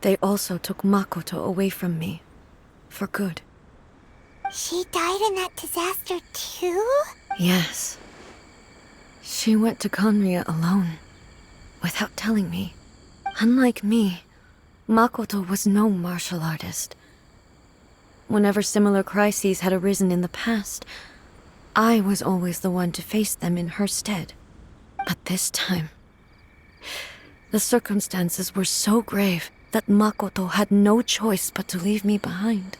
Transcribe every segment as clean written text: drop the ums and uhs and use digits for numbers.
They also took Makoto away from me. For good. She died in that disaster too? Yes. She went to Conria alone, without telling me. Unlike me, Makoto was no martial artist. Whenever similar crises had arisen in the past, I was always the one to face them in her stead. But this time, the circumstances were so grave that Makoto had no choice but to leave me behind.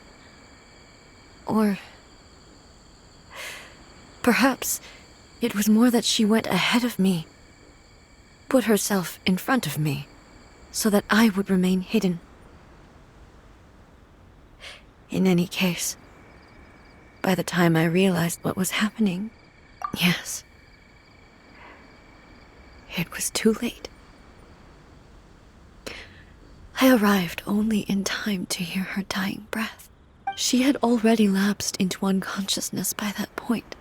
Or perhaps it was more that she went ahead of me, put herself in front of me, so that I would remain hidden. In any case, by the time I realized what was happening, yes, it was too late. I arrived only in time to hear her dying breath. She had already lapsed into unconsciousness by that point,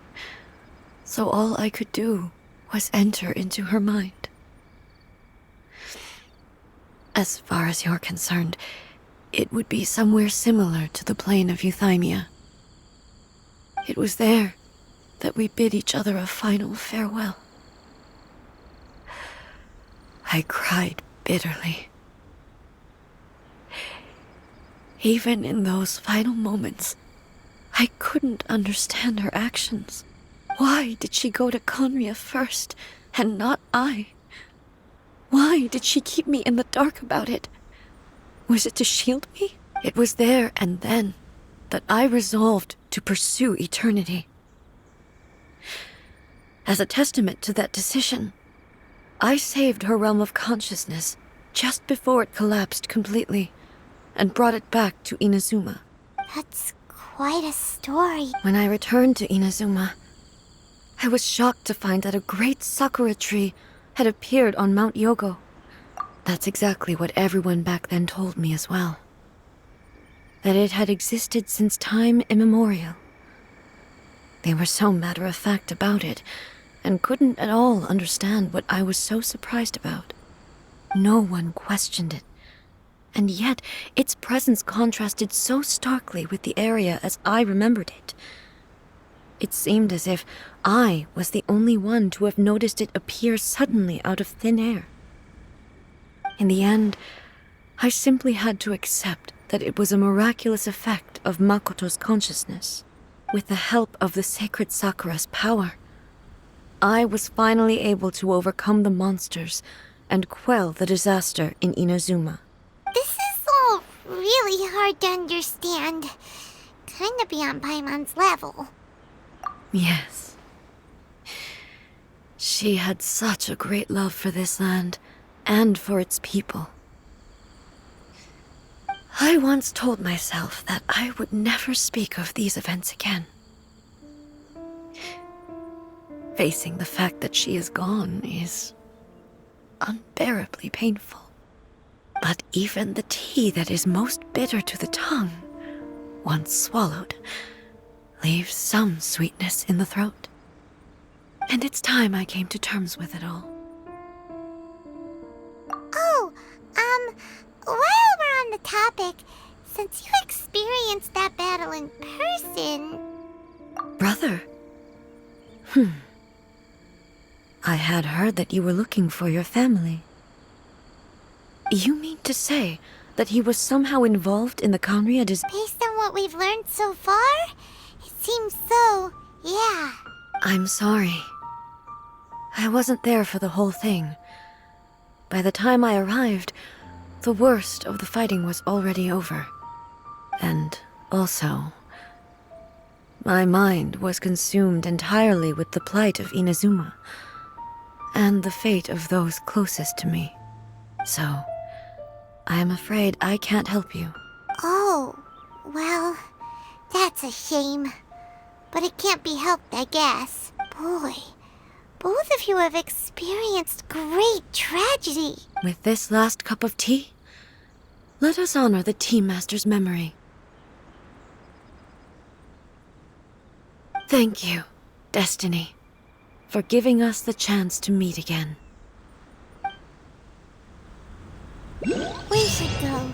so all I could do was enter into her mind. As far as you're concerned, it would be somewhere similar to the plane of Euthymia. It was there that we bid each other a final farewell. I cried bitterly. Even in those final moments, I couldn't understand her actions. Why did she go to Conria first, and not I? Why did she keep me in the dark about it? Was it to shield me? It was there and then that I resolved to pursue eternity. As a testament to that decision, I saved her realm of consciousness just before it collapsed completely, and brought it back to Inazuma. That's quite a story. When I returned to Inazuma, I was shocked to find that a great sakura tree had appeared on Mount Yogo. That's exactly what everyone back then told me as well. That it had existed since time immemorial. They were so matter-of-fact about it, and couldn't at all understand what I was so surprised about. No one questioned it. And yet, its presence contrasted so starkly with the area as I remembered it. It seemed as if I was the only one to have noticed it appear suddenly out of thin air. In the end, I simply had to accept that it was a miraculous effect of Makoto's consciousness. With the help of the sacred Sakura's power, I was finally able to overcome the monsters and quell the disaster in Inazuma. This is all really hard to understand. Kinda beyond Paimon's level. Yes. She had such a great love for this land, and for its people. I once told myself that I would never speak of these events again. Facing the fact that she is gone is unbearably painful. But even the tea that is most bitter to the tongue, once swallowed, leaves some sweetness in the throat. And it's time I came to terms with it all. Oh, while we're on the topic, since you experienced that battle in person... Brother? I had heard that you were looking for your family. You mean to say that he was somehow involved in the Conria Based on what we've learned so far, it seems so, yeah. I'm sorry. I wasn't there for the whole thing. By the time I arrived, the worst of the fighting was already over. And also, my mind was consumed entirely with the plight of Inazuma, and the fate of those closest to me. So, I am afraid I can't help you. Oh, well, that's a shame. But it can't be helped, I guess. Boy, both of you have experienced great tragedy. With this last cup of tea, let us honor the Tea Master's memory. Thank you, Destiny, for giving us the chance to meet again. We should go.